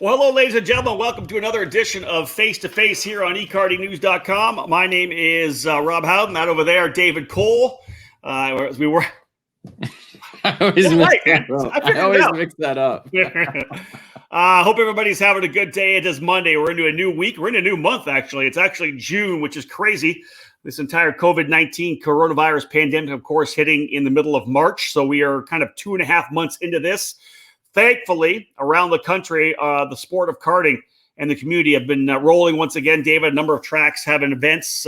Well, hello, ladies and gentlemen. Welcome to another edition of Face to Face here on eKartingNews.com. My name is Rob Howden. That over there, David Cole. As we were. I always mix that up. Hope everybody's having a good day. It is Monday. We're into a new week. We're in a new month, actually. It's actually June, which is crazy. This entire COVID-19 coronavirus pandemic, of course, hitting in the middle of March. So we are kind of 2.5 months into this. Thankfully, around the country, the sport of karting and the community have been rolling once again. David, a number of tracks having events,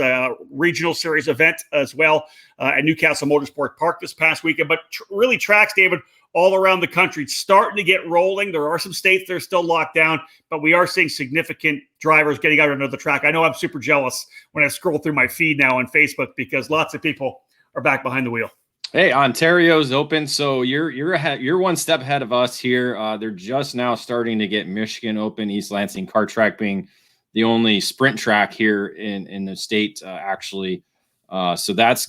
regional series event as well at Newcastle Motorsport Park this past weekend. But really tracks, David, all around the country starting to get rolling. There are some states that are still locked down, but we are seeing significant drivers getting out onto the track. I know I'm super jealous when I scroll through my feed now on Facebook because lots of people are back behind the wheel. Hey, Ontario's open, so you're ahead. You're one step ahead of us here. They're just now starting to get Michigan open. East Lansing Kart Track being the only sprint track here in the state, actually. So that's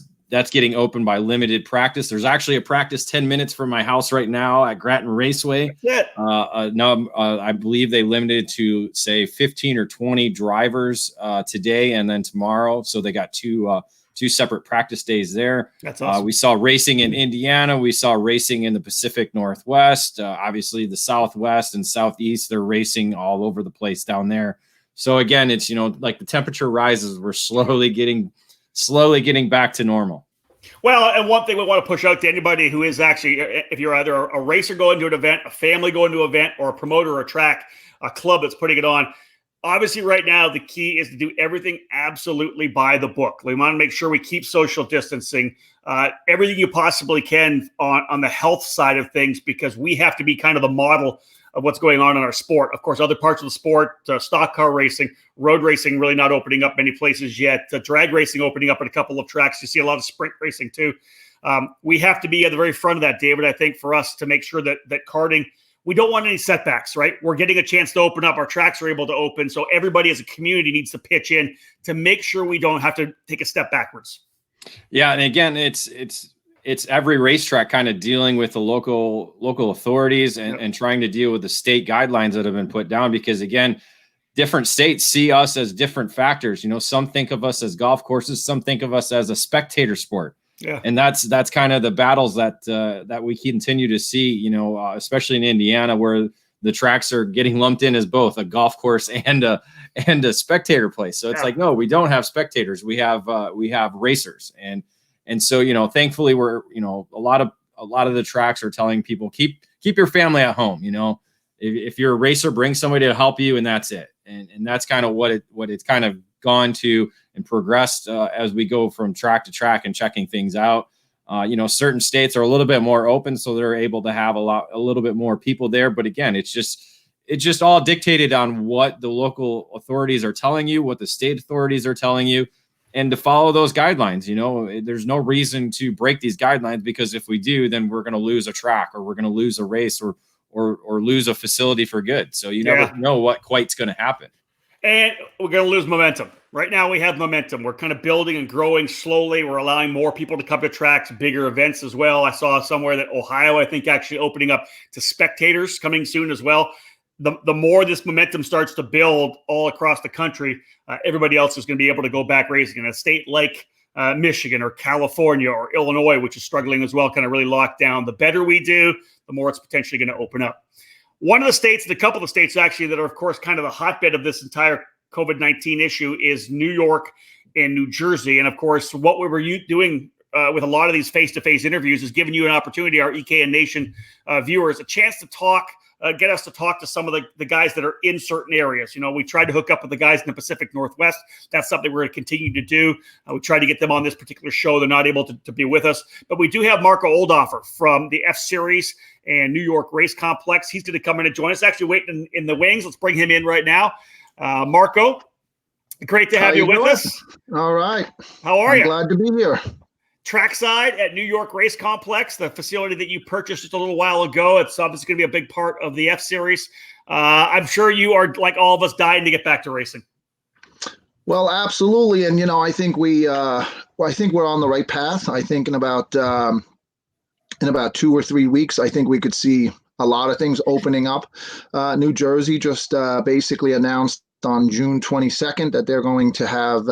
getting open by limited practice. There's actually a practice 10 minutes from my house right now at Grattan Raceway. I believe they limited to say 15 or 20 drivers today and then tomorrow. So they got two separate practice days there. That's awesome. We saw racing in Indiana. We saw racing in the Pacific Northwest. Obviously, the Southwest and Southeast, they're racing all over the place down there. So again, it's, like the temperature rises, we're slowly getting back to normal. Well, and one thing we want to push out to anybody who is actually, if you're either a racer going to an event, a family going to an event, or a promoter or a track, a club that's putting it on, obviously, right now, the key is to do everything absolutely by the book. We want to make sure we keep social distancing, everything you possibly can on the health side of things, because we have to be kind of the model of what's going on in our sport. Of course, other parts of the sport, stock car racing, road racing, really not opening up many places yet. Drag racing opening up at a couple of tracks. You see a lot of sprint racing too. We have to be at the very front of that, David, I think, for us to make sure that karting, we don't want any setbacks, right? We're getting a chance to open up. Our tracks are able to open. So everybody as a community needs to pitch in to make sure we don't have to take a step backwards. Yeah. And again, it's every racetrack kind of dealing with the local authorities and trying to deal with the state guidelines that have been put down, because again, different states see us as different factors. Some think of us as golf courses. Some think of us as a spectator sport. Yeah, and that's kind of the battles that we continue to see, especially in Indiana, where the tracks are getting lumped in as both a golf course and a spectator place. So it's like, no, we don't have spectators. We have racers, and so thankfully we're a lot of the tracks are telling people keep your family at home. If you're a racer, bring somebody to help you, and that's it. And that's kind of what it's kind of gone to and progressed as we go from track to track and checking things out. Certain states are a little bit more open, so they're able to have a little bit more people there. But again, it's just all dictated on what the local authorities are telling you, what the state authorities are telling you, and to follow those guidelines. There's no reason to break these guidelines, because if we do, then we're going to lose a track, or we're going to lose a race, or lose a facility for good. So you never know what quite's going to happen. And we're going to lose momentum. Right now we have momentum. We're kind of building and growing slowly. We're allowing more people to come to tracks, bigger events as well. I saw somewhere that Ohio, I think, actually opening up to spectators coming soon as well. The more this momentum starts to build all across the country, everybody else is going to be able to go back racing. In a state like Michigan or California or Illinois, which is struggling as well, kind of really locked down. The better we do, the more it's potentially going to open up. One of the states, a couple of states actually that are, of course, kind of the hotbed of this entire COVID-19 issue is New York and New Jersey. And, of course, what we were doing with a lot of these face-to-face interviews is giving you an opportunity, our EKN Nation viewers, a chance to talk, get us to talk to some of the guys that are in certain areas. We tried to hook up with the guys in the Pacific Northwest. That's something we're going to continue to do. We tried to get them on this particular show. They're not able to be with us. But we do have Marco Oldhafer from the F Series and New York Race Complex. He's going to come in and join us. Actually waiting in the wings. Let's bring him in right now. Marco, great to have you with us. All right. How are you? Glad to be here. Trackside at New York Race Complex, the facility that you purchased just a little while ago. It's obviously going to be a big part of the F Series. I'm sure you are, like all of us, dying to get back to racing. Well, absolutely. And, I think we're on the right path. I think in about 2 or 3 weeks, I think we could see a lot of things opening up. New Jersey just basically announced on June 22nd that they're going to have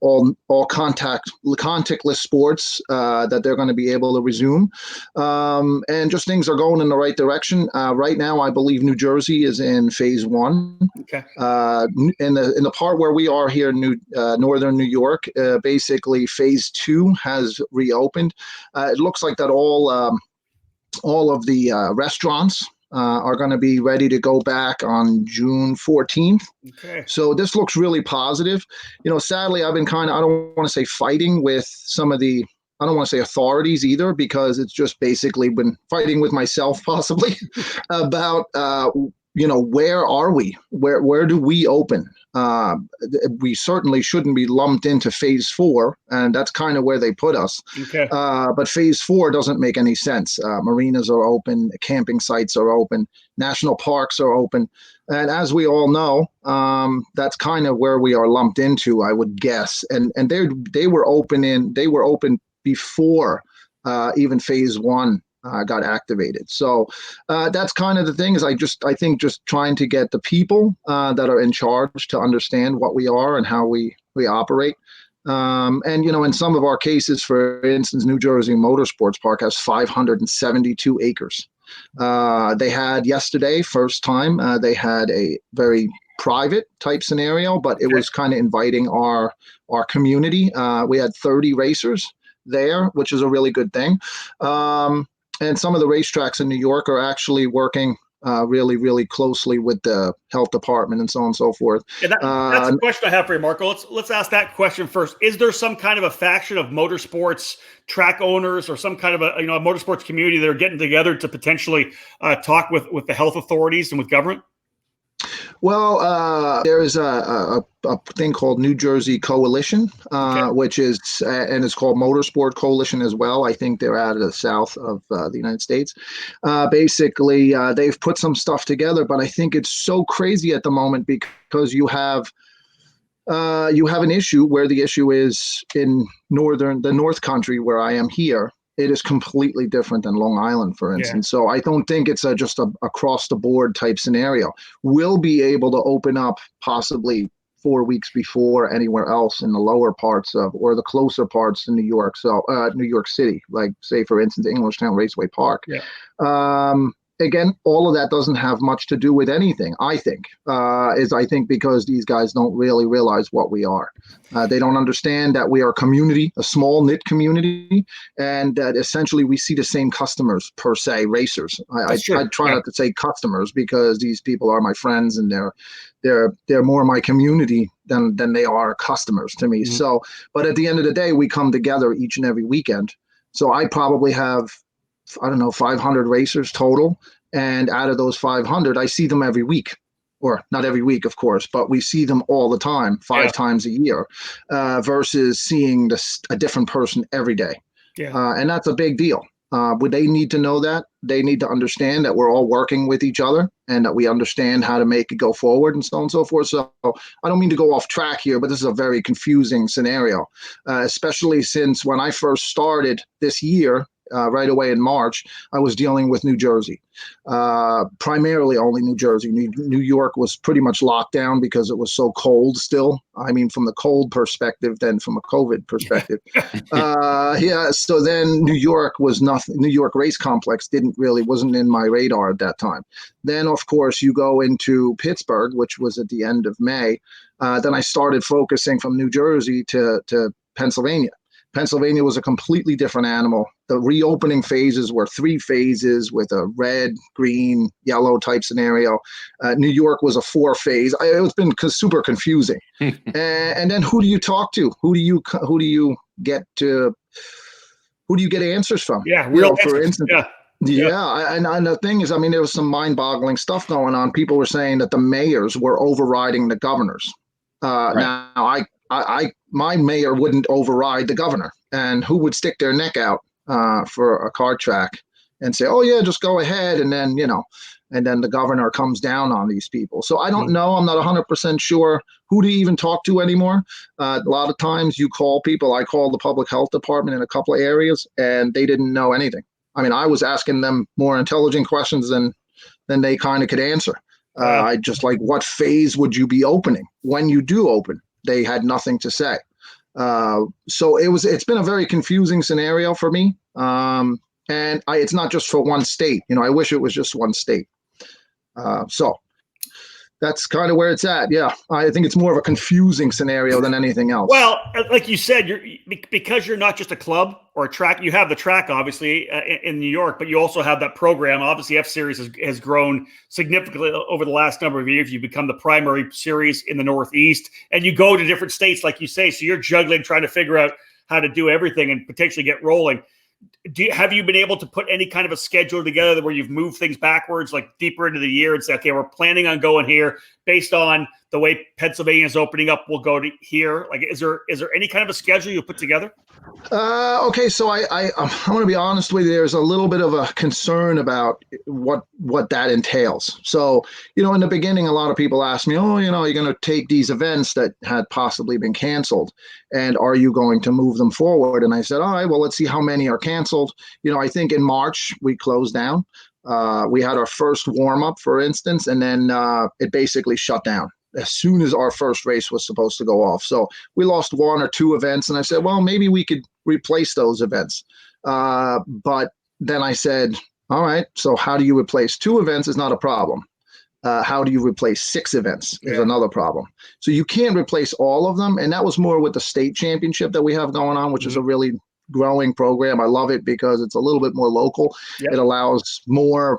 all contactless sports that they're going to be able to resume, and just things are going in the right direction. Right now, I believe New Jersey is in phase 1. Okay. In the part where we are here in northern New York, basically phase 2 has reopened. It looks like that all of the restaurants are going to be ready to go back on June 14th. Okay. So this looks really positive. Sadly, I've been I don't want to say fighting with some of the, I don't want to say authorities either, because it's just basically been fighting with myself possibly about, where are we? Where do we open? We certainly shouldn't be lumped into phase 4, and that's kind of where they put us. Okay. But phase 4 doesn't make any sense. Marinas are open, camping sites are open, national parks are open. And as we all know, that's kind of where we are lumped into, I would guess. And they were open before even phase 1 got activated. So that's kind of the thing, is I think just trying to get the people that are in charge to understand what we are and how we operate. And, in some of our cases, for instance, New Jersey Motorsports Park has 572 acres. They had yesterday, first time, they had a very private type scenario, but it was kind of inviting our community. We had 30 racers there, which is a really good thing. And some of the racetracks in New York are actually working really, really closely with the health department and so on and so forth. Yeah, that's a question I have for you, Marco. Let's ask that question first. Is there some kind of a faction of motorsports track owners or some kind of a motorsports community that are getting together to potentially talk with the health authorities and with government? Well, there is a thing called New Jersey Coalition, which is, and it's called Motorsport Coalition as well. I think they're out of the south of the United States. Basically, they've put some stuff together, but I think it's so crazy at the moment because you have an issue where the issue is in the North Country where I am here. It is completely different than Long Island, for instance. So I don't think it's just a across the board type scenario. We'll be able to open up possibly 4 weeks before anywhere else in the lower parts or the closer parts in New York. So New York City, like say, for instance, Englishtown Raceway Park. Yeah. Again, all of that doesn't have much to do with anything, I think, because these guys don't really realize what we are. They don't understand that we are a community, a small knit community, and that essentially we see the same customers per se, racers. I try not to say customers because these people are my friends and they're more my community than they are customers to me. Mm-hmm. So, but at the end of the day, we come together each and every weekend. So I probably have, 500 racers total. And out of those 500, I see them every week, or not every week, of course, but we see them all the time, 5 times a year, versus seeing a different person every day. Yeah. And that's a big deal. Would they need to know that? They need to understand that we're all working with each other and that we understand how to make it go forward and so on and so forth. So I don't mean to go off track here, but this is a very confusing scenario, especially since when I first started this year, right away in March, I was dealing with New Jersey, primarily only New Jersey. New York was pretty much locked down because it was so cold still. I mean, from the cold perspective, then from a COVID perspective. So then New York was nothing. New York Race Complex wasn't in my radar at that time. Then, of course, you go into Pittsburgh, which was at the end of May. Then I started focusing from New Jersey to Pennsylvania. Pennsylvania was a completely different animal. The reopening phases were 3 phases with a red, green, yellow type scenario. New York was a 4-phase. It's been super confusing. And then who do you talk to? Who do you get answers from? Yeah, for instance. Yeah. And the thing is, there was some mind-boggling stuff going on. People were saying that the mayors were overriding the governors. Right. Now, my mayor wouldn't override the governor, and who would stick their neck out for a kart track and say, "Oh yeah, just go ahead," and then the governor comes down on these people. So I don't know. I'm not 100% sure who to even talk to anymore. A lot of times you call people. I called the public health department in a couple of areas, and they didn't know anything. I mean, I was asking them more intelligent questions than they kind of could answer. I just like, what phase would you be opening when you do open? They had nothing to say. So it's been a very confusing scenario for me. And it's not just for one state. I wish it was just one state. So that's kind of where it's at. Yeah, I think it's more of a confusing scenario than anything else. Well, like you said, because you're not just a club or a track. You have the track, obviously, in New York, but you also have that program. Obviously, F Series has grown significantly over the last number of years. You've become the primary series in the Northeast, and you go to different states, like you say. So you're juggling, trying to figure out how to do everything and potentially get rolling. Have you been able to put any kind of a schedule together where you've moved things backwards, like deeper into the year, and say, okay, we're planning on going here based on the way Pennsylvania is opening up, we'll go to here? Like, is there any kind of a schedule you put together? Okay, so I'm going to be honest with you. There's a little bit of a concern about what that entails. So, in the beginning, a lot of people asked me, oh, you're going to take these events that had possibly been canceled, and are you going to move them forward? And I said, all right, well, let's see how many are canceled. I think in March we closed down. We had our first warm up, for instance, and then it basically shut down as soon as our first race was supposed to go off. So we lost one or two events, and I said, well, maybe we could replace those events. But then I said, all right, so how do you replace two events is not a problem. How do you replace 6 events is another problem. So you can't replace all of them. And that was more with the state championship that we have going on, which is a really growing program. I love it because it's a little bit more local. Yep. It allows more,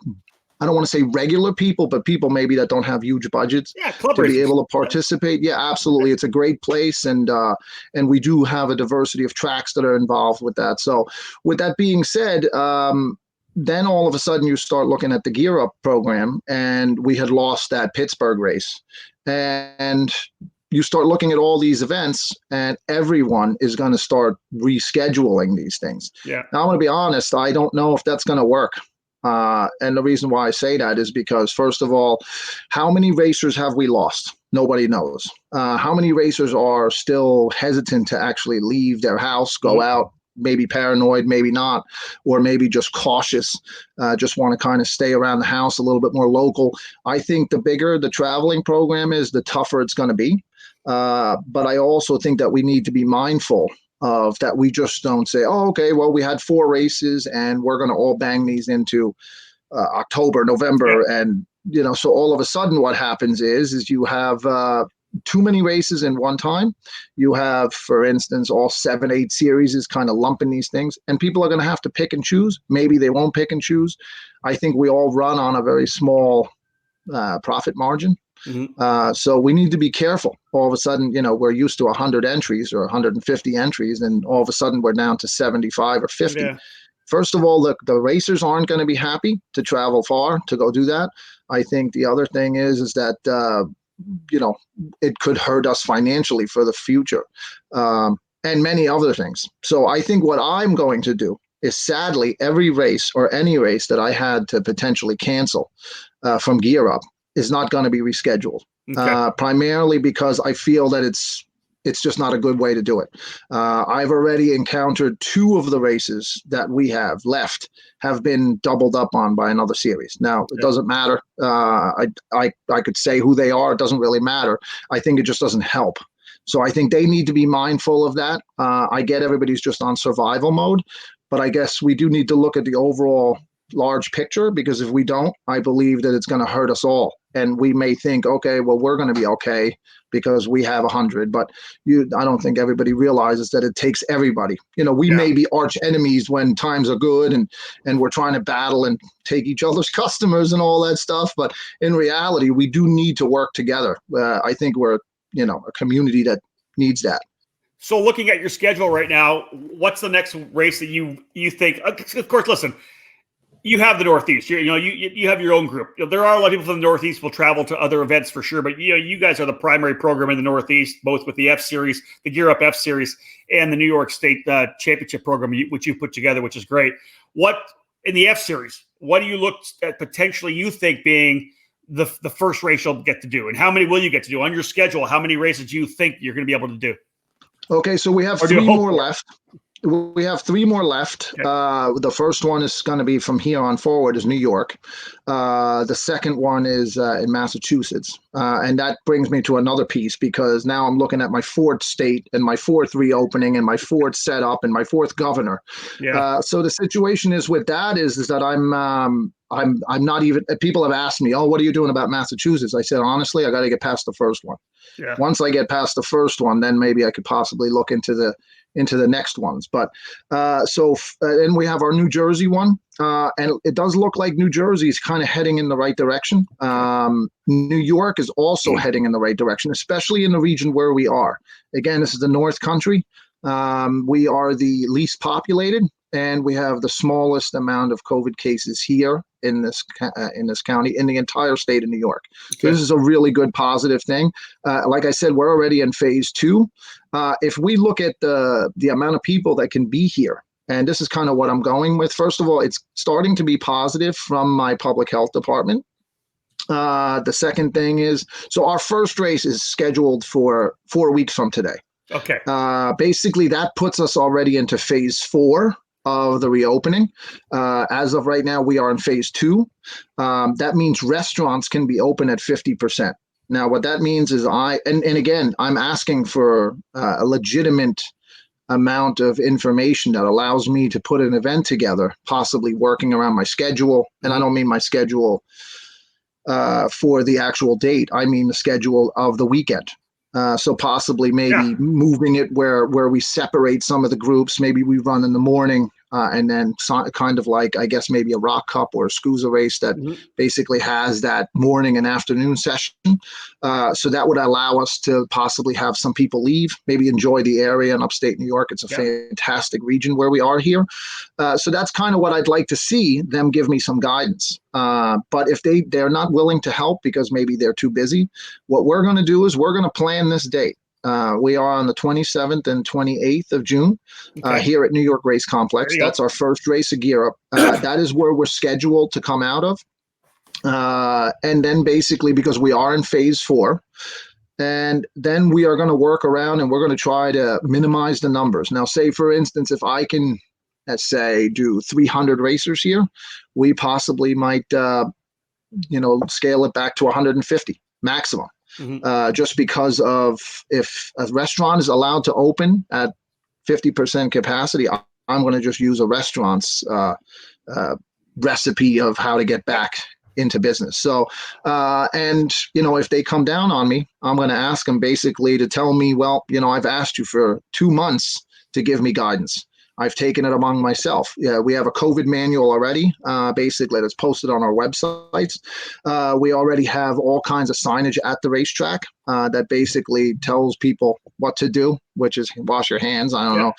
I don't want to say regular people, but people maybe that don't have huge budgets to be able to participate. Yeah, absolutely. It's a great place. And we do have a diversity of tracks that are involved with that. So with that being said, then all of a sudden you start looking at the Gearup program, and we had lost that Pittsburgh race. And you start looking at all these events, and everyone is going to start rescheduling these things. Yeah. Now, I'm going to be honest, I don't know if that's going to work. And the reason why I say that is because, first of all, how many racers have we lost? Nobody knows. How many racers are still hesitant to actually leave their house, go out, maybe paranoid, maybe not, or maybe just cautious, just want to kind of stay around the house a little bit more local. I think the bigger the traveling program is, the tougher it's going to be. But I also think that we need to be mindful of that. We just don't say, oh, okay, well, we had 4 races and we're going to all bang these into October, November. Yeah. And, so all of a sudden what happens is you have too many races in one time. You have, for instance, all 7, 8 series is kind of lumping these things, and people are going to have to pick and choose. Maybe they won't pick and choose. I think we all run on a very small profit margin. Mm-hmm. So we need to be careful. All of a sudden, we're used to 100 entries or 150 entries, and all of a sudden we're down to 75 or 50. Yeah. First of all, the racers aren't going to be happy to travel far to go do that. I think the other thing is that, it could hurt us financially for the future, and many other things. So I think what I'm going to do is, sadly, every race or any race that I had to potentially cancel from Gearup is not going to be rescheduled, primarily because I feel that it's just not a good way to do it. I've already encountered 2 of the races that we have left have been doubled up on by another series. Now, it doesn't matter. I could say who they are. It doesn't really matter. I think it just doesn't help. So I think they need to be mindful of that. I get everybody's just on survival mode, but I guess we do need to look at the overall large picture, because if we don't, I believe that it's going to hurt us all. And we may think, okay, well, we're going to be okay because we have 100, but I don't think everybody realizes that it takes everybody. We may be arch enemies when times are good and we're trying to battle and take each other's customers and all that stuff. But in reality, we do need to work together. I think we're, a community that needs that. So looking at your schedule right now, what's the next race that you think, of course, listen, you have the Northeast. You have your own group. There are a lot of people from the Northeast will travel to other events for sure, but you guys are the primary program in the Northeast, both with the F Series, the Gearup F Series, and the New York State Championship program, which you put together, which is great. What in the F Series? What do you look at potentially you think being the first race you'll get to do, and how many will you get to do on your schedule? How many races do you think you're going to be able to do? Okay, so we have 3 more left. We have three more left. Okay. The first one is going to be from here on forward is New York. The second one is in Massachusetts. And that brings me to another piece because now I'm looking at my fourth state and my fourth reopening and my fourth setup and my fourth governor. Yeah. So the situation is with that is that I'm not even, people have asked me, oh, what are you doing about Massachusetts? I said, honestly, I got to get past the first one. Yeah. Once I get past the first one, then maybe I could possibly look into the next ones. But and we have our New Jersey one, and it does look like New Jersey is kind of heading in the right direction. New York is also heading in the right direction, especially in the region where we are. Again, this is the North Country. We are the least populated, and we have the smallest amount of COVID cases here in this county, in the entire state of New York. So this is a really good positive thing. Like I said, we're already in phase 2. If we look at the amount of people that can be here, and this is kind of what I'm going with. First of all, it's starting to be positive from my public health department. The second thing is, so our first race is scheduled for 4 weeks from today. Okay. Basically, that puts us already into phase 4 of the reopening. As of right now, we are in phase 2. That means restaurants can be open at 50%. Now, what that means is and again, I'm asking for a legitimate amount of information that allows me to put an event together, possibly working around my schedule. And I don't mean my schedule for the actual date. I mean the schedule of the weekend. So possibly maybe moving it where we separate some of the groups. Maybe we run in the morning and then kind of like, I guess, maybe a rock cup or a SCUSA race that basically has that morning and afternoon session. So that would allow us to possibly have some people leave, maybe enjoy the area in upstate New York. It's a fantastic region where we are here. So that's kind of what I'd like to see them give me some guidance. But if they're not willing to help because maybe they're too busy, what we're going to do is we're going to plan this date. We are on the 27th and 28th of June here at New York Race Complex. That's our first race of Gearup. That is where we're scheduled to come out of. And then basically, because we are in phase 4, and then we are going to work around and we're going to try to minimize the numbers. Now, say, for instance, if I can, let's say, do 300 racers here, we possibly might, scale it back to 150 maximum. Just because of if a restaurant is allowed to open at 50% capacity, I'm going to just use a restaurant's recipe of how to get back into business. So, and, if they come down on me, I'm going to ask them basically to tell me, well, I've asked you for 2 months to give me guidance. I've taken it among myself. Yeah, we have a COVID manual already, basically that's posted on our websites. We already have all kinds of signage at the racetrack that basically tells people what to do, which is wash your hands. I don't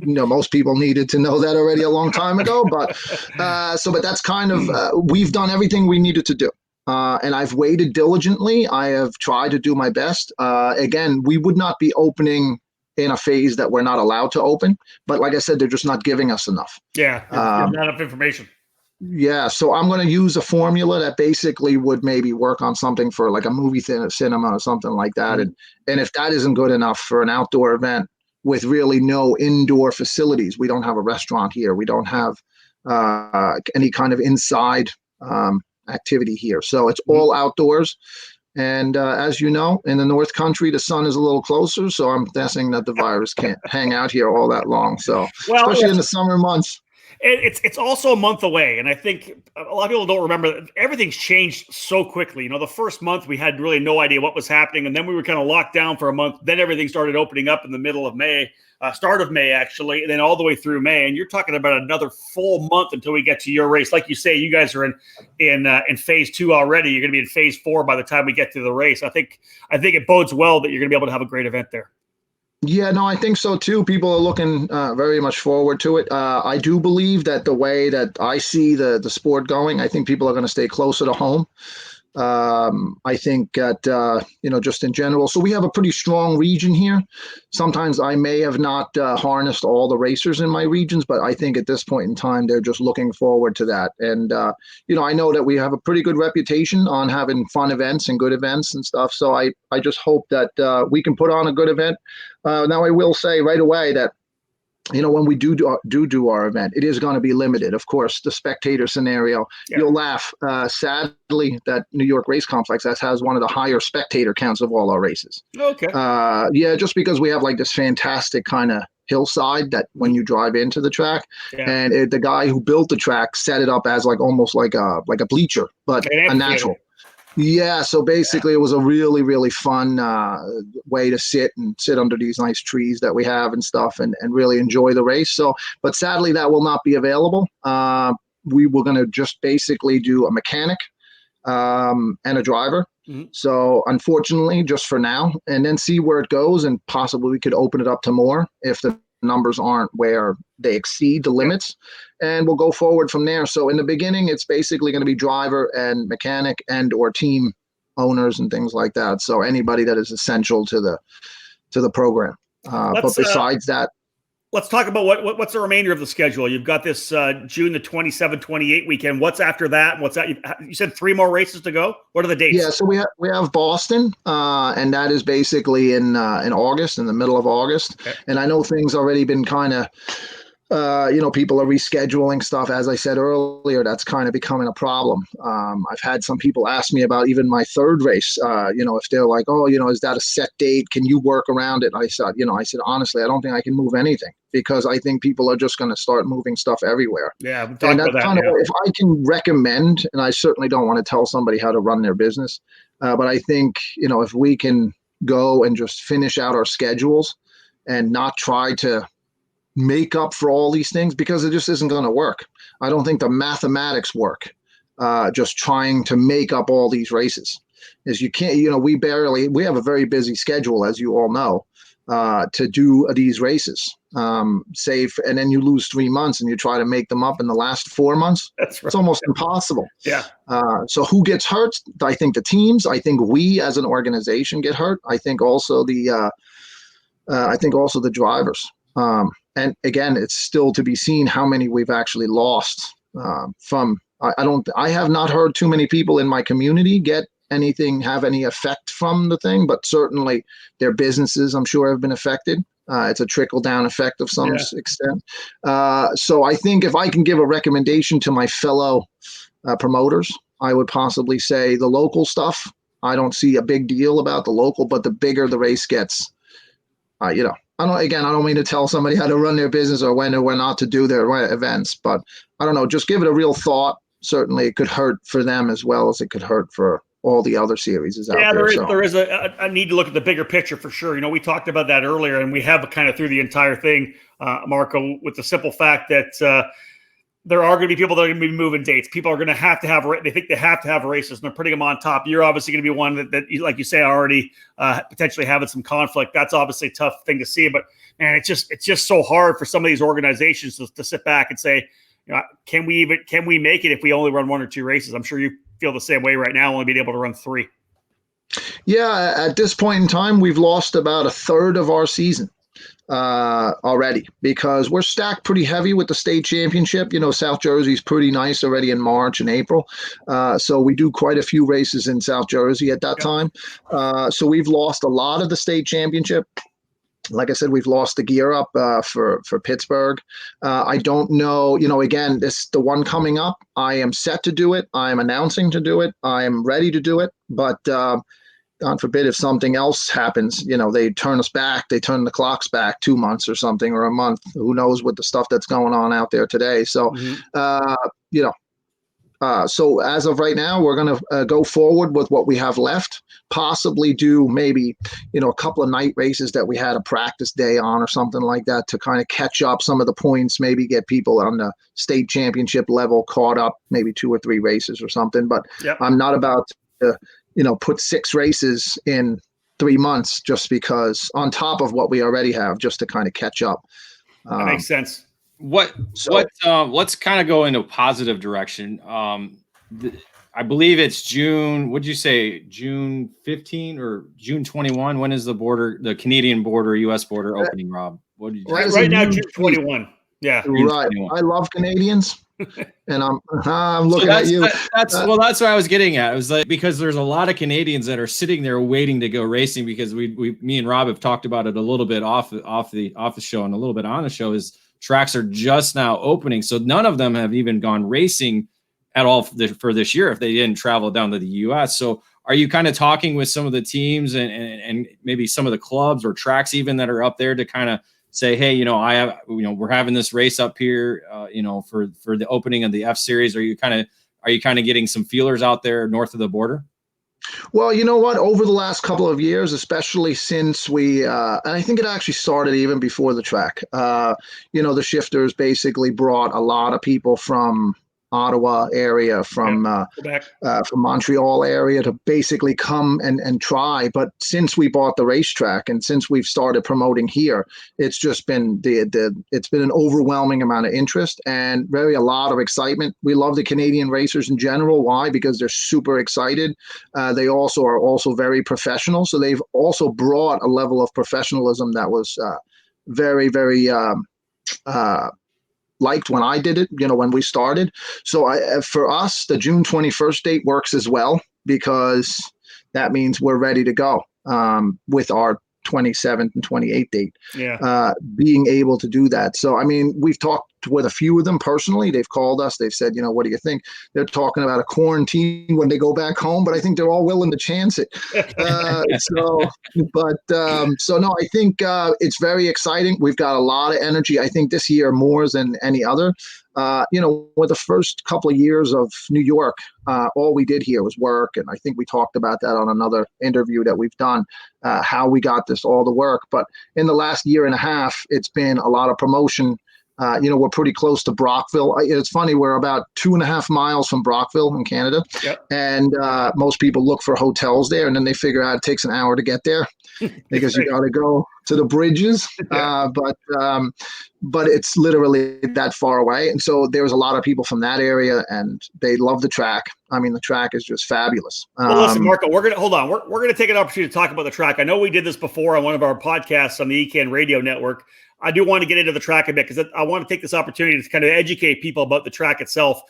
know. Most people needed to know that already a long time ago, but that's kind of, we've done everything we needed to do. And I've waited diligently. I have tried to do my best. Again, we would not be opening in a phase that we're not allowed to open. But like I said, they're just not giving us enough. Yeah, not enough information. Yeah, so I'm going to use a formula that basically would maybe work on something for like a movie cinema or something like that. And if that isn't good enough for an outdoor event with really no indoor facilities, we don't have a restaurant here. We don't have any kind of inside activity here. So it's all outdoors. And as you know, in the North Country, the sun is a little closer, so I'm guessing that the virus can't hang out here all that long. So, especially in the summer months. It's also a month away, and I think a lot of people don't remember that everything's changed so quickly. The first month we had really no idea what was happening, and then we were kind of locked down for a month. Then everything started opening up in the middle of May, start of May actually, and then all the way through May. And you're talking about another full month until we get to your race. Like you say, you guys are in phase 2 already. You're going to be in phase 4 by the time we get to the race. I think it bodes well that you're going to be able to have a great event there. Yeah, no, I think so too. People are looking very much forward to it. I do believe that the way that I see the sport going, I think people are going to stay closer to home. I think that, just in general. So we have a pretty strong region here. Sometimes I may have not harnessed all the racers in my regions, but I think at this point in time, they're just looking forward to that. And, I know that we have a pretty good reputation on having fun events and good events and stuff. So I just hope that we can put on a good event. Now, I will say right away that when we do our event, it is going to be limited. Of course, the spectator scenario, you'll laugh. Sadly, that New York Race Complex has one of the higher spectator counts of all our races. Okay. Just because we have like this fantastic kind of hillside that when you drive into the track, and the guy who built the track set it up as like almost like a bleacher, but a natural. Yeah, so basically it was a really, really fun way to sit under these nice trees that we have and stuff and really enjoy the race. So, but sadly that will not be available. We were going to just basically do a mechanic and a driver. Mm-hmm. So unfortunately, just for now, and then see where it goes, and possibly we could open it up to more if the numbers aren't where they exceed the limits, and we'll go forward from there. So in the beginning, it's basically going to be driver and mechanic and or team owners and things like that. So anybody that is essential to the program. But besides that, let's talk about what's the remainder of the schedule. You've got this June the 27, 28 weekend. What's after that? What's that? You said 3 more races to go. What are the dates? Yeah, so we have Boston, and that is basically in August, in the middle of August. Okay. And I know things already been kind of, people are rescheduling stuff. As I said earlier, that's kind of becoming a problem. I've had some people ask me about even my third race, if they're like, oh, is that a set date? Can you work around it? I said, honestly, I don't think I can move anything, because I think people are just going to start moving stuff everywhere. Yeah. And that's kind of, if I can recommend, and I certainly don't want to tell somebody how to run their business, but I think, if we can go and just finish out our schedules and not try to make up for all these things, because it just isn't going to work. I don't think the mathematics work, just trying to make up all these races. Is you can't, we have a very busy schedule, as you all know, to do these races. And then you lose 3 months and you try to make them up in the last 4 months. That's right. It's almost impossible. Yeah. So who gets hurt? I think the teams. I think we as an organization get hurt. I think also the drivers. And again, it's still to be seen how many we've actually lost from. I have not heard too many people in my community have any effect from the thing, but certainly their businesses, I'm sure, have been affected. It's a trickle down effect of some extent. So I think if I can give a recommendation to my fellow promoters, I would possibly say the local stuff. I don't see a big deal about the local, but the bigger the race gets, I don't mean to tell somebody how to run their business or when or when not to do their events, but I don't know, just give it a real thought. Certainly it could hurt for them as well as it could hurt for all the other series out there. There is a need to look at the bigger picture for sure. We talked about that earlier, and we have kind of through the entire thing, Marco, with the simple fact that there are going to be people that are going to be moving dates. People are going to have they think they have to have races, and they're putting them on top. You're obviously going to be one that like you say, already potentially having some conflict. That's obviously a tough thing to see, but man, it's just so hard for some of these organizations to sit back and say, can we make it if we only run 1 or 2 races? I'm sure you feel the same way right now, only being able to run 3. Yeah, at this point in time, we've lost about a third of our season already, because we're stacked pretty heavy with the state championship. South Jersey's pretty nice already in March and April. So we do quite a few races in South Jersey at that time. So we've lost a lot of the state championship. Like I said, we've lost the Gearup for Pittsburgh. I don't know, again, the one coming up, I am set to do it. I am announcing to do it. I am ready to do it. But God forbid if something else happens, they turn us back, they turn the clocks back 2 months or something, or a month. Who knows with the stuff that's going on out there today. So, so as of right now, we're going to go forward with what we have left, possibly do maybe, a couple of night races that we had a practice day on or something like that to kind of catch up some of the points, maybe get people on the state championship level caught up, maybe 2 or 3 races or something. But I'm not about to, put 6 races in 3 months just because on top of what we already have, just to kind of catch up. That makes sense. Let's kind of go into a positive direction. I believe it's June. What'd you say? June 15 or June 21? When is the Canadian border, U.S. border opening, Rob? What did you right now, June 21. Yeah. Right. I love Canadians. And I'm looking at you. That's what I was getting at. It was like, because there's a lot of Canadians that are sitting there waiting to go racing, because me and Rob have talked about it a little bit off the show and a little bit on the show, is tracks are just now opening. So none of them have even gone racing at all for this year if they didn't travel down to the US. So are you kind of talking with some of the teams and maybe some of the clubs or tracks even that are up there to kind of say, hey, we're having this race up here, for the opening of the F Series? Are you kind of getting some feelers out there north of the border? Well, you know what? Over the last couple of years, especially since and I think it actually started even before the track, the shifters basically brought a lot of people from Ottawa area, from Montreal area, to basically come and try. But since we bought the racetrack and since we've started promoting here, it's just been it's been an overwhelming amount of interest and a lot of excitement. We love the Canadian racers in general. Why? Because they're super excited. They are also very professional. So they've also brought a level of professionalism that was very, very liked when I did it, when we started. So for us, the June 21st date works as well, because that means we're ready to go with our 27th and 28th date, being able to do that. So, I mean, we've talked with a few of them personally. They've called us. They've said, what do you think? They're talking about a quarantine when they go back home, but I think they're all willing to chance it. So no, I think it's very exciting. We've got a lot of energy. I think this year more than any other. With the first couple of years of New York, all we did here was work. And I think we talked about that on another interview that we've done, how we got this all to work. But in the last year and a half, it's been a lot of promotion. We're pretty close to Brockville. It's funny, we're about 2.5 miles from Brockville in Canada. Yep. And most people look for hotels there, and then they figure out it takes an hour to get there because you got to go to the bridges. But it's literally that far away. And so there's a lot of people from that area, and they love the track. I mean, the track is just fabulous. Well, listen, Marco, we're going to take an opportunity to talk about the track. I know we did this before on one of our podcasts on the EKN Radio Network. I do want to get into the track a bit because I want to take this opportunity to kind of educate people about the track itself.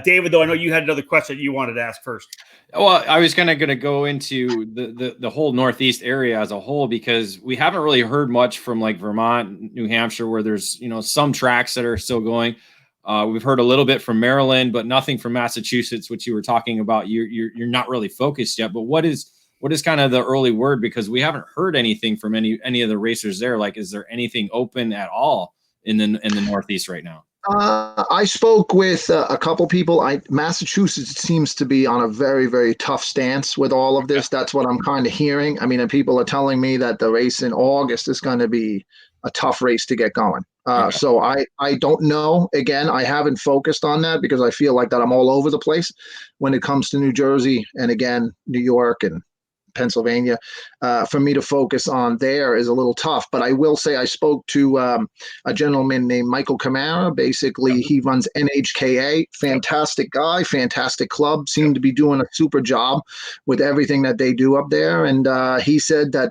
David, though, I know you had another question that you wanted to ask first. Well, I was kind of going to go into the whole Northeast area as a whole, because we haven't really heard much from like Vermont, New Hampshire, where there's, some tracks that are still going. We've heard a little bit from Maryland, but nothing from Massachusetts, which you were talking about. You're not really focused yet, but what is kind of the early word? Because we haven't heard anything from any of the racers there. Like, is there anything open at all in the Northeast right now? I spoke with a couple people. Massachusetts seems to be on a very, very tough stance with all of this. That's what I'm kind of hearing. I mean, and people are telling me that the race in August is going to be a tough race to get going. So I don't know. Again, I haven't focused on that because I feel like that I'm all over the place when it comes to New Jersey and, again, New York and Pennsylvania. For me to focus on there is a little tough, but I will say I spoke to a gentleman named Michael Camara. Basically, he runs NHKA. Fantastic guy, fantastic club. Seemed to be doing a super job with everything that they do up there. And he said that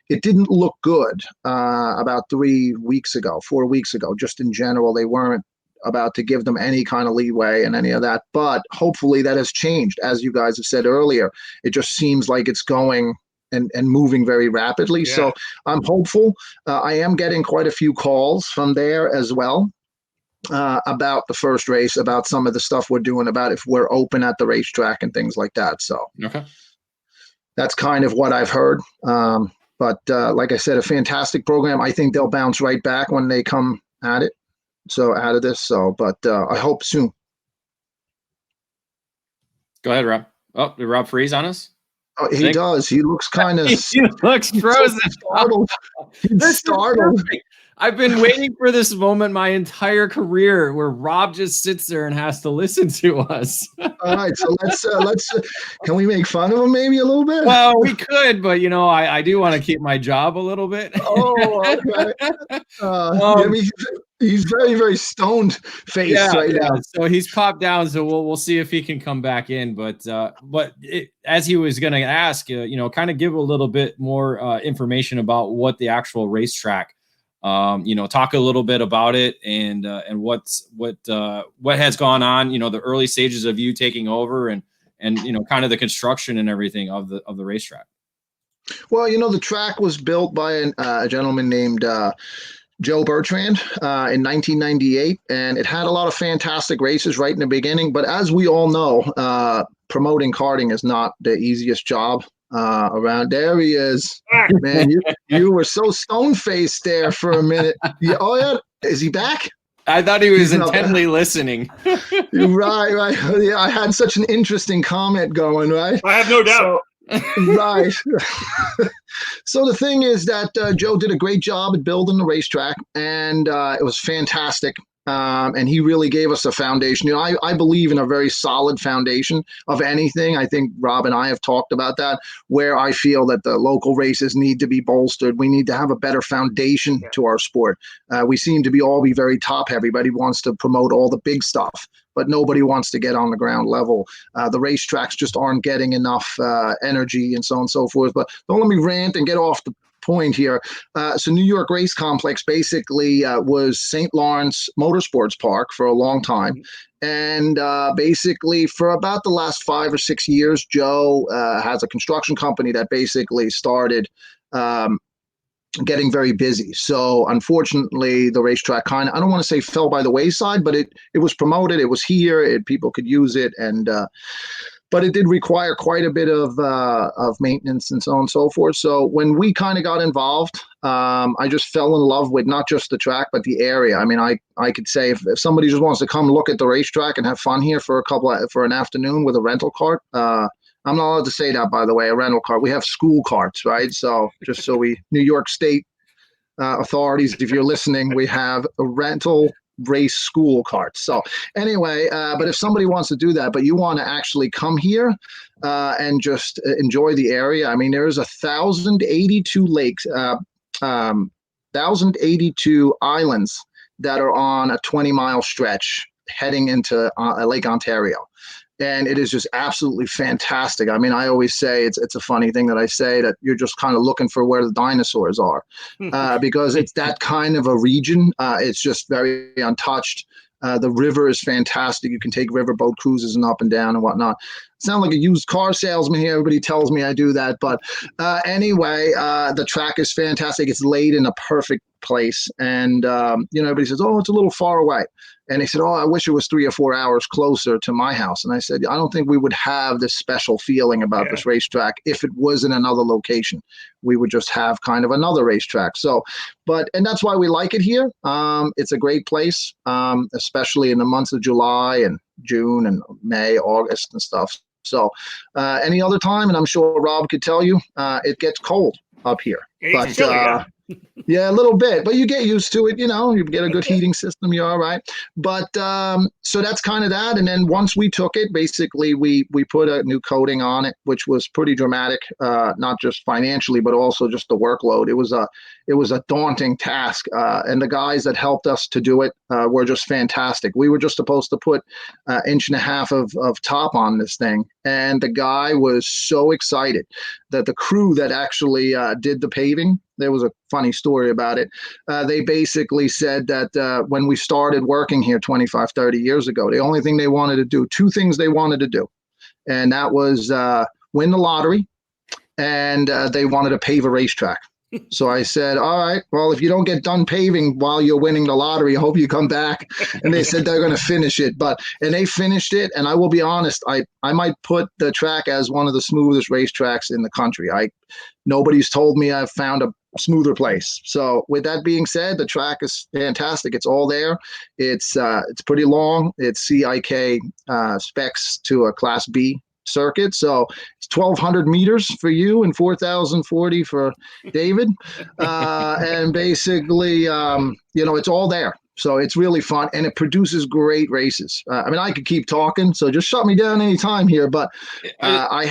it didn't look good about 4 weeks ago. Just in general, they weren't about to give them any kind of leeway and any of that. But hopefully that has changed. As you guys have said earlier, it just seems like it's going and moving very rapidly. Yeah. So I'm hopeful. I am getting quite a few calls from there as well about the first race, about some of the stuff we're doing, about if we're open at the racetrack and things like that. So that's kind of what I've heard. But like I said, a fantastic program. I think they'll bounce right back when they come at it. So out of this, but I hope soon. Go ahead, Rob. Oh, did Rob freeze on us? Oh, he does. He looks kind of. He looks frozen. Startled. He's startled. I've been waiting for this moment my entire career, where Rob just sits there and has to listen to us. All right, so let's. Can we make fun of him maybe a little bit? Well, we could, but I do want to keep my job a little bit. Oh, okay. He's very, very stoned face now. So he's popped down. So we'll see if he can come back in. But as he was going to ask, kind of give a little bit more information about what the actual racetrack Talk a little bit about it and what has gone on, the early stages of you taking over and kind of the construction and everything of the racetrack. Well, the track was built by a gentleman named Joe Bertrand in 1998, and it had a lot of fantastic races right in the beginning. But as we all know, promoting karting is not the easiest job around. There he is, man. You were so stone-faced there for a minute. Yeah, oh yeah, is he back? I thought he was intently listening. Right. Yeah, I had such an interesting comment going. Right, I have no doubt. Right. So the thing is that Joe did a great job at building the racetrack, and it was fantastic. And he really gave us a foundation. I believe in a very solid foundation of anything. I think Rob and I have talked about that, where I feel that the local races need to be bolstered. We need to have a better foundation to our sport. We seem to be very top heavy. Everybody wants to promote all the big stuff, but nobody wants to get on the ground level. The racetracks just aren't getting enough energy and so on and so forth. But don't let me rant and get off the point here. So New York Race Complex basically was St. Lawrence Motorsports Park for a long time. And basically for about the last 5 or 6 years, Joe has a construction company that basically started getting very busy. So unfortunately, the racetrack kind of, I don't want to say fell by the wayside, but it was promoted. It was here. People could use it. And but it did require quite a bit of maintenance and so on and so forth. So when we kind of got involved, I just fell in love with not just the track, but the area. I mean, I could say if somebody just wants to come look at the racetrack and have fun here for an afternoon with a rental cart, I'm not allowed to say that, by the way, a rental cart. We have school carts, right? So just so New York State authorities, if you're listening, we have a rental race school carts. So anyway, but if somebody wants to do that, but you want to actually come here and just enjoy the area, I mean, there's 1,082 lakes, 1,082 islands that are on a 20-mile stretch heading into Lake Ontario. And it is just absolutely fantastic. I mean, I always say it's a funny thing that I say that you're just kind of looking for where the dinosaurs are because it's that kind of a region. It's just very untouched. The river is fantastic. You can take riverboat cruises and up and down and whatnot. I sound like a used car salesman here. Everybody tells me I do that. But anyway, the track is fantastic. It's laid in a perfect place. And, everybody says, oh, it's a little far away. And they said, oh, I wish it was 3 or 4 hours closer to my house. And I said, I don't think we would have this special feeling about this racetrack if it was in another location. We would just have kind of another racetrack. So, and that's why we like it here. It's a great place, especially in the months of July and June and May, August and stuff. So any other time, and I'm sure Rob could tell you, it gets cold up here. It's chilly, yeah, a little bit, but you get used to it. You get a good heating system, you're all right. But so that's kind of that. And then once we took it, basically we put a new coating on it, which was pretty dramatic, not just financially, but also just the workload. It was a daunting task, and the guys that helped us to do it were just fantastic. We were just supposed to put 1.5 inches of top on this thing, and the guy was so excited that the crew that actually did the paving. There was a funny story about it. They basically said that when we started working here 25, 30 years ago, the only thing they wanted to do, 2 things they wanted to do, and that was win the lottery, and they wanted to pave a racetrack. So I said, all right, well, if you don't get done paving while you're winning the lottery, I hope you come back. And they said they're going to finish it. And they finished it. And I will be honest, I might put the track as one of the smoothest racetracks in the country. Nobody's told me I've found a smoother place. So with that being said, the track is fantastic. It's all there. It's pretty long. It's CIK specs to a Class B circuit. So it's 1,200 meters for you and 4,040 for David. And basically, it's all there. So it's really fun, and it produces great races. I mean, I could keep talking, so just shut me down anytime here. But I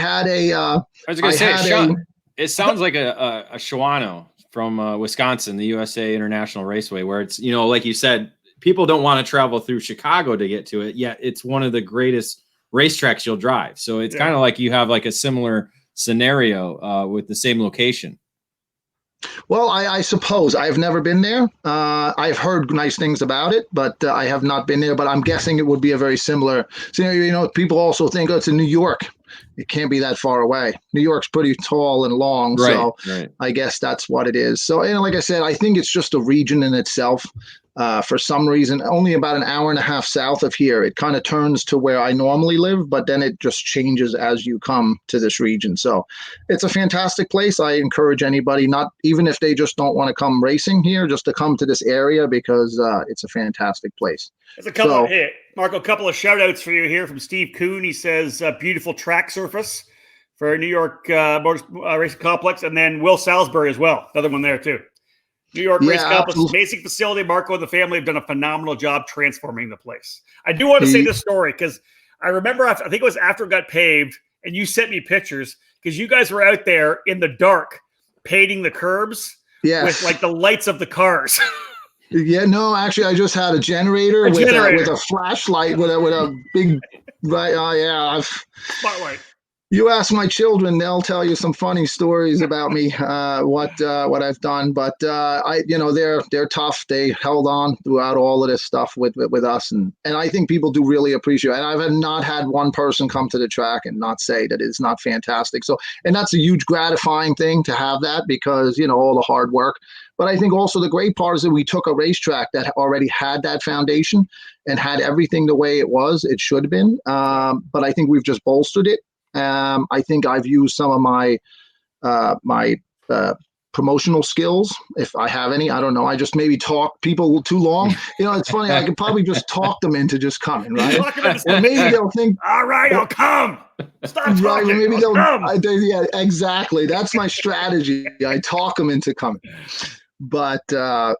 was going to say, Sean, it sounds like a Shawano from Wisconsin, the USA International Raceway, where it's, like you said, people don't want to travel through Chicago to get to it, yet it's one of the greatest racetracks you'll drive. So it's kind of like you have like a similar scenario with the same location. Well, I suppose I've never been there. I've heard nice things about it, but I have not been there. But I'm guessing it would be a very similar scenario. You know, people also think, oh, it's in New York. It can't be that far away. New York's pretty tall and long, Right, so right. I guess that's what it is. So, and like I said, I think it's just a region in itself. For some reason, only about an hour and a half south of here, it kind of turns to where I normally live, but then it just changes as you come to this region. So it's a fantastic place. I encourage anybody, not even if they just don't want to come racing here, just to come to this area because it's a fantastic place. There's a couple So, of, hey, Marco, a couple of shout outs for you here from Steve Kuhn. He says, beautiful track surface for New York Racing Complex. And then Will Salisbury as well. Another one there too. New York Race Complex, absolutely. amazing facility. Marco and the family have done a phenomenal job transforming the place. I do want to say this story because I remember, I think it was after it got paved, and you sent me pictures because you guys were out there in the dark painting the curbs with like the lights of the cars. Yeah, no, actually, I just had a generator, with a flashlight with a big, right? Oh, yeah. Spotlight. You ask my children, they'll tell you some funny stories about me, what I've done. But they're tough. They held on throughout all of this stuff with us, and I think people do really appreciate it. And I've not had one person come to the track and not say that it's not fantastic. So, and that's a huge gratifying thing to have that because all the hard work. But I think also the great part is that we took a racetrack that already had that foundation and had everything the way it should have been. But I think we've just bolstered it. I think I've used some of my promotional skills, if I have any. I don't know. I just maybe talk people too long. It's funny. I could probably just talk them into just coming, right? Or maybe they'll think, all right, I'll come. Stop talking. Right, maybe they'll come. Yeah, exactly. That's my strategy. I talk them into coming. But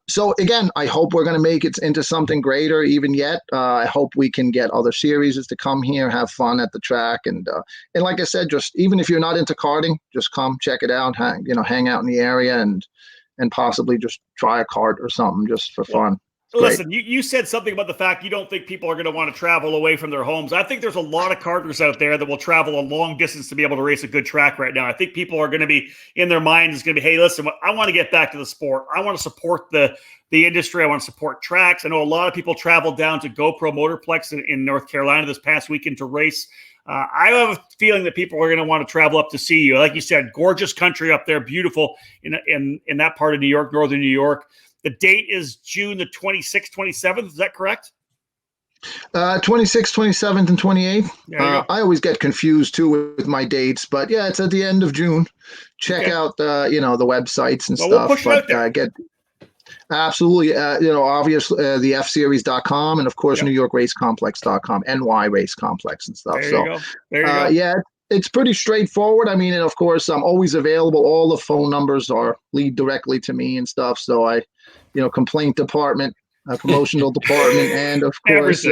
so again, I hope we're going to make it into something greater even yet. I hope we can get other series to come here, have fun at the track. And like I said, just even if you're not into karting, just come check it out, hang out in the area and possibly just try a kart or something just for fun. Listen, you said something about the fact you don't think people are going to want to travel away from their homes. I think there's a lot of karters out there that will travel a long distance to be able to race a good track right now. I think people are going to be, in their mind, is going to be, hey, listen, I want to get back to the sport. I want to support the industry. I want to support tracks. I know a lot of people traveled down to GoPro Motorplex in North Carolina this past weekend to race. I have a feeling that people are going to want to travel up to see you. Like you said, gorgeous country up there, beautiful in that part of New York, northern New York. The date is June the 26th, 27th. Is that correct? 26th, 27th, and 28th. I always get confused too with my dates, but yeah, it's at the end of June. Check out the websites and stuff. We'll push it out there. Absolutely. Obviously the fseries.com and of course NewYorkRaceComplex.com, NY Race Complex and stuff. There you go. Yeah, it's pretty straightforward. I mean, and of course, I'm always available. All the phone numbers lead directly to me and stuff. So complaint department, promotional department, and of course,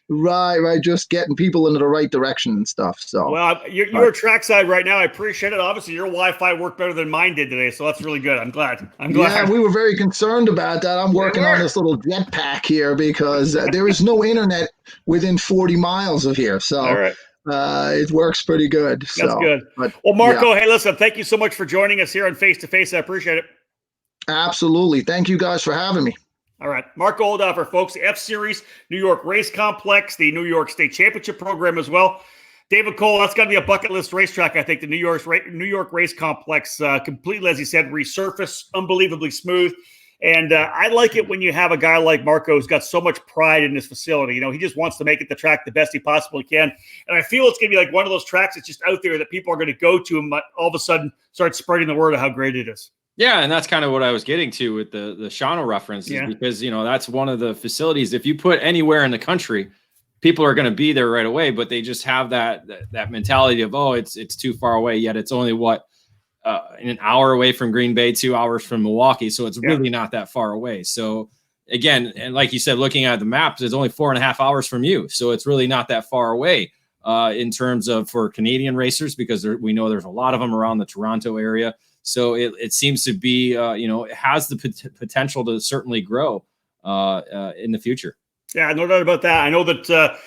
right, just getting people into the right direction and stuff. So, well, you're trackside right now. I appreciate it. Obviously, your Wi-Fi worked better than mine did today, so that's really good. I'm glad. Yeah, we were very concerned about that. I'm working on this little jetpack here because there is no internet within 40 miles of here. So. All right. It works pretty good. That's good. Well, Marco, hey, listen, thank you so much for joining us here on Face to Face. I appreciate it. Absolutely. Thank you guys for having me. All right. Marco Oldhafer, folks, the F Series, New York Race Complex, the New York State Championship program as well. David Cole, that's got to be a bucket list racetrack, I think. The New York Race Complex, completely, as he said, resurfaced, unbelievably smooth. And I like it when you have a guy like Marco who's got so much pride in this facility. He just wants to make it the track the best he possibly can. And I feel it's going to be like one of those tracks that's just out there that people are going to go to and all of a sudden start spreading the word of how great it is. Yeah, and that's kind of what I was getting to with the Shawano references, because, that's one of the facilities. If you put anywhere in the country, people are going to be there right away, but they just have that mentality of, oh, it's too far away, yet it's only an hour away from Green Bay, 2 hours from Milwaukee. So it's really not that far away. So again, and like you said, looking at the maps, it's only 4.5 hours from you. So it's really not that far away in terms of for Canadian racers, because we know there's a lot of them around the Toronto area. So it seems to be, it has the potential to certainly grow in the future. Yeah, no doubt about that. I know that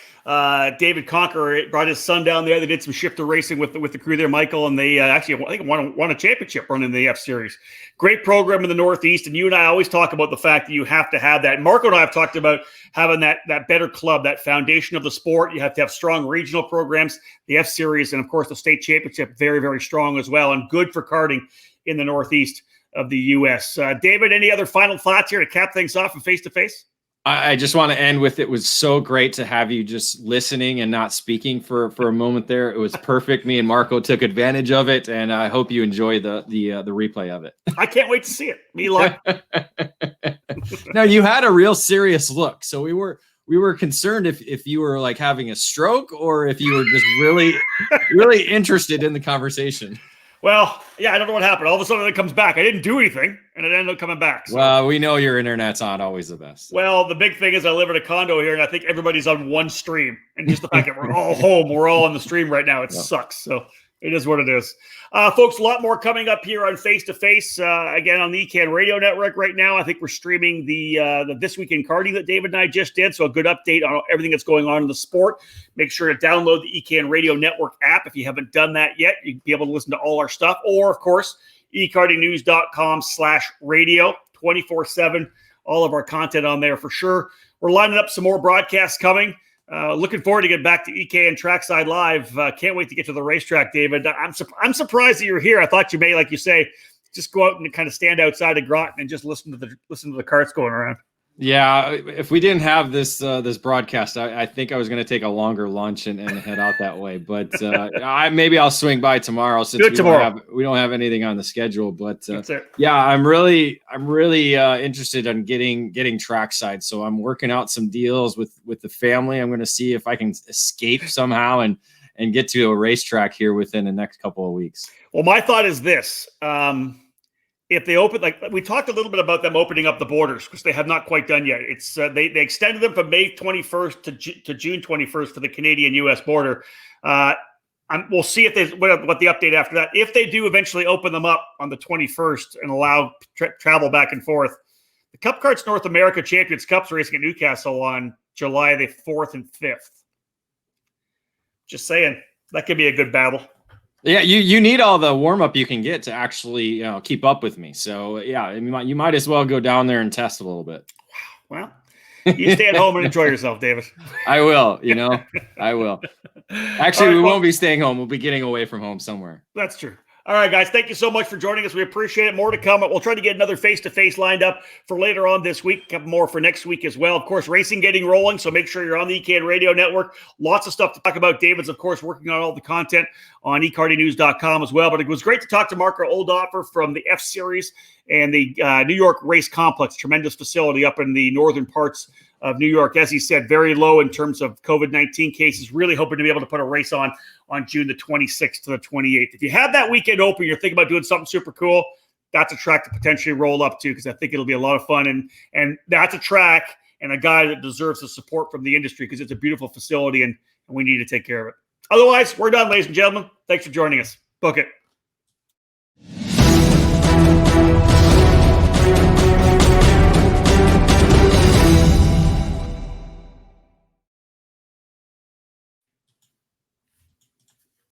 David Conker brought his son down there. They did some shifter racing with the crew there, Michael, and they actually, I think, won a championship running the F Series. Great program in the Northeast, and you and I always talk about the fact that you have to have that. Marco and I have talked about having that better club, that foundation of the sport. You have to have strong regional programs, the F Series, and of course the state championship, very, very strong as well, and good for karting in the Northeast of the U.S. David, any other final thoughts here to cap things off in Face2Face? I just want to end with, it was so great to have you just listening and not speaking for a moment there. It was perfect. Me and Marco took advantage of it, and I hope you enjoy the replay of it. I can't wait to see it. Me luck. No, you had a real serious look, so we were concerned if you were like having a stroke or if you were just really interested in the conversation. Well, yeah, I don't know what happened. All of a sudden it comes back. I didn't do anything, and it ended up coming back. So. Well, we know your internet's not always the best. Well, the big thing is I live in a condo here, and I think everybody's on one stream. And just the fact that we're all home, we're all on the stream right now, it sucks. So it is what it is. Folks, a lot more coming up here on Face2Face. Again, on the EKN Radio Network right now. I think we're streaming the This Week in Karting that David and I just did. So a good update on everything that's going on in the sport. Make sure to download the EKN Radio Network app. If you haven't done that yet, you'll be able to listen to all our stuff. Or, of course, eKartingNews.com/radio, 24/7. All of our content on there for sure. We're lining up some more broadcasts coming. Looking forward to get back to EKN Trackside Live. Can't wait to get to the racetrack, David. I'm surprised that you're here. I thought you may, like you say, just go out and kind of stand outside the Groton and just listen to the karts going around. Yeah, if we didn't have this broadcast, I think I was going to take a longer lunch and head out that way. But maybe I'll swing by tomorrow since we don't have anything on the schedule. But yeah, I'm really interested in getting trackside. So I'm working out some deals with the family. I'm going to see if I can escape somehow and get to a racetrack here within the next couple of weeks. Well, my thought is this. If they open, like we talked a little bit about them opening up the borders because they have not quite done yet. It's they extended them from May 21st to June 21st for the Canadian-U.S. border. We'll see if what the update after that. If they do eventually open them up on the 21st and allow travel back and forth, the Cup Karts North America Champions Cup's racing at Newcastle on July the 4th and 5th. Just saying, that could be a good battle. Yeah, you need all the warm up you can get to actually keep up with me. So yeah, you might as well go down there and test a little bit. Well, you stay at home and enjoy yourself, David. I will. I will. Actually, we won't be staying home. We'll be getting away from home somewhere. That's true. All right, guys, thank you so much for joining us. We appreciate it. More to come. We'll try to get another Face2Face lined up for later on this week, a couple more for next week as well. Of course, racing getting rolling, so make sure you're on the EKN Radio Network. Lots of stuff to talk about. David's, of course, working on all the content on eKartingNews.com as well. But it was great to talk to Marco Oldhafer from the F Series and the New York Race Complex, tremendous facility up in the northern parts of New York. As he said, very low in terms of COVID-19 cases. Really hoping to be able to put a race on June the 26th to the 28th. If you have that weekend open, you're thinking about doing something super cool, that's a track to potentially roll up to because I think it'll be a lot of fun. And that's a track and a guy that deserves the support from the industry because it's a beautiful facility and we need to take care of it. Otherwise, we're done, ladies and gentlemen. Thanks for joining us. Book it.